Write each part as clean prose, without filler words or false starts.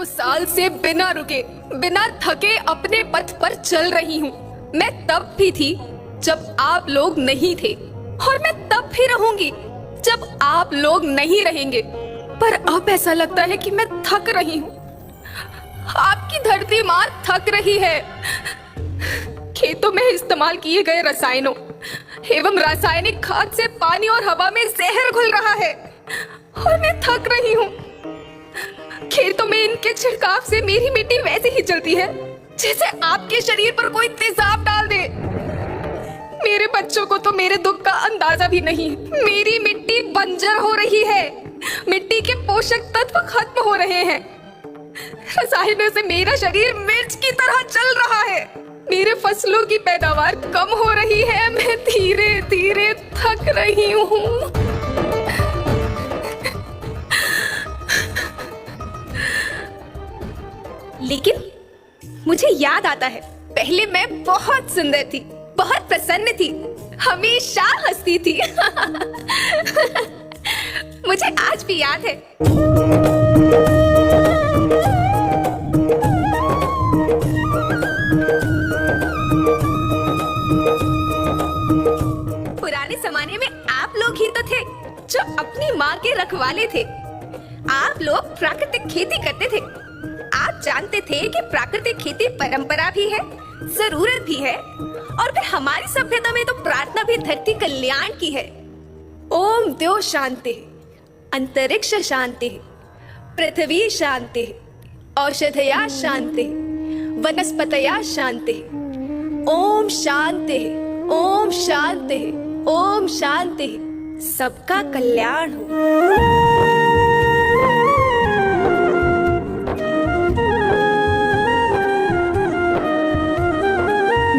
हजारों साल से बिना रुके, बिना थके अपने पथ पर चल रही हूँ। मैं तब भी थी जब आप लोग नहीं थे, और मैं तब भी रहूंगी जब आप लोग नहीं रहेंगे। पर अब ऐसा लगता है कि मैं थक रही हूँ। आपकी धरती माँ थक रही है। खेतों में इस्तेमाल किए गए रसायनों एवं रासायनिक खाद से पानी और हवा में जहर घुल रहा है, और मैं थक रही हूँ। खेतों में इनके छिड़काव से मेरी मिट्टी वैसे ही चलती है जैसे आपके शरीर पर कोई तेजाब डाल दे। मेरे बच्चों को तो मेरे दुख का अंदाजा भी नहीं। मेरी मिट्टी बंजर हो रही है, मिट्टी के पोषक तत्व खत्म हो रहे हैं। रसायनों से मेरा शरीर मिर्च की तरह चल रहा है। मेरे फसलों की पैदावार कम हो रही है। मैं धीरे धीरे थक रही हूँ। लेकिन मुझे याद आता है, पहले मैं बहुत सुंदर थी, बहुत प्रसन्न थी, हमेशा हंसती थी। मुझे आज भी याद है। पुराने जमाने में आप लोग ही तो थे जो अपनी माँ के रखवाले थे। आप लोग प्राकृतिक खेती करते थे। आप जानते थे कि प्राकृतिक खेती परंपरा भी है, जरूरत भी है, और फिर हमारी सभ्यता में तो प्रार्थना भी धरती कल्याण की है। ओम द्यो शांति, अंतरिक्ष शांति, पृथ्वी शांति, औषधया शांति, वनस्पतया शांति। ओम शांति, ओम शांति, ओम शांति। सबका कल्याण हो।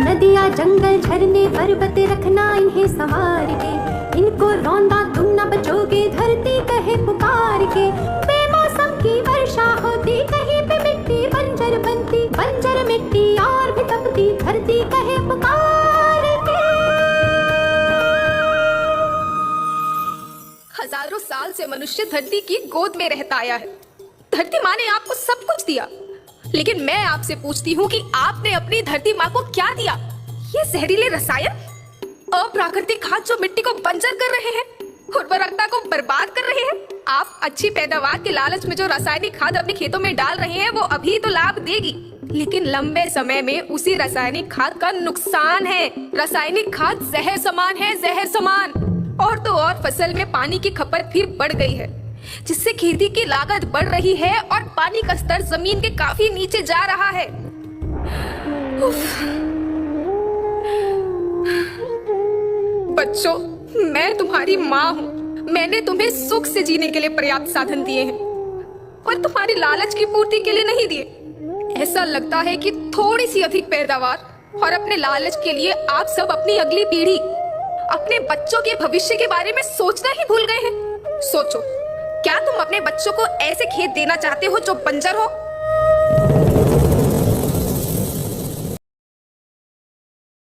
नदियाँ जंगल झरने पर्वत रखना इन्हें संवार के, इनको रौंदा तुम न बचोगे धरती कहे पुकार के। बेमौसम की वर्षा होती, कहीं पे मिट्टी बंजर बनती, बंजर मिट्टी और भी तपती, धरती कहे पुकार के। हजारों साल से मनुष्य धरती की गोद में रहता आया है। धरती माँ ने आपको सब कुछ दिया, लेकिन मैं आपसे पूछती हूँ कि आपने अपनी धरती माँ को क्या दिया? ये जहरीले रसायन, अप्राकृतिक खाद जो मिट्टी को बंजर कर रहे हैं, उर्वरकता को बर्बाद कर रहे हैं। आप अच्छी पैदावार के लालच में जो रासायनिक खाद अपने खेतों में डाल रहे हैं वो अभी तो लाभ देगी, लेकिन लंबे समय में उसी रासायनिक खाद का नुकसान है। रासायनिक खाद जहर समान है, जहर समान। और तो और फसल में पानी की खपत भी बढ़ गई है, जिससे खेती की लागत बढ़ रही है और पानी का स्तर जमीन के काफी नीचे जा रहा है। बच्चों, मैं तुम्हारी माँ हूँ। मैंने तुम्हें सुख से जीने के लिए पर्याप्त साधन दिए हैं, पर तुम्हारी लालच की पूर्ति के लिए नहीं दिए। ऐसा लगता है कि थोड़ी सी अधिक पैदावार और अपने लालच के लिए आप सब अपनी अगली पीढ़ी, अपने बच्चों के भविष्य के बारे में सोचना ही भूल गए हैं। सोचो, क्या तुम अपने बच्चों को ऐसे खेत देना चाहते हो जो बंजर हो,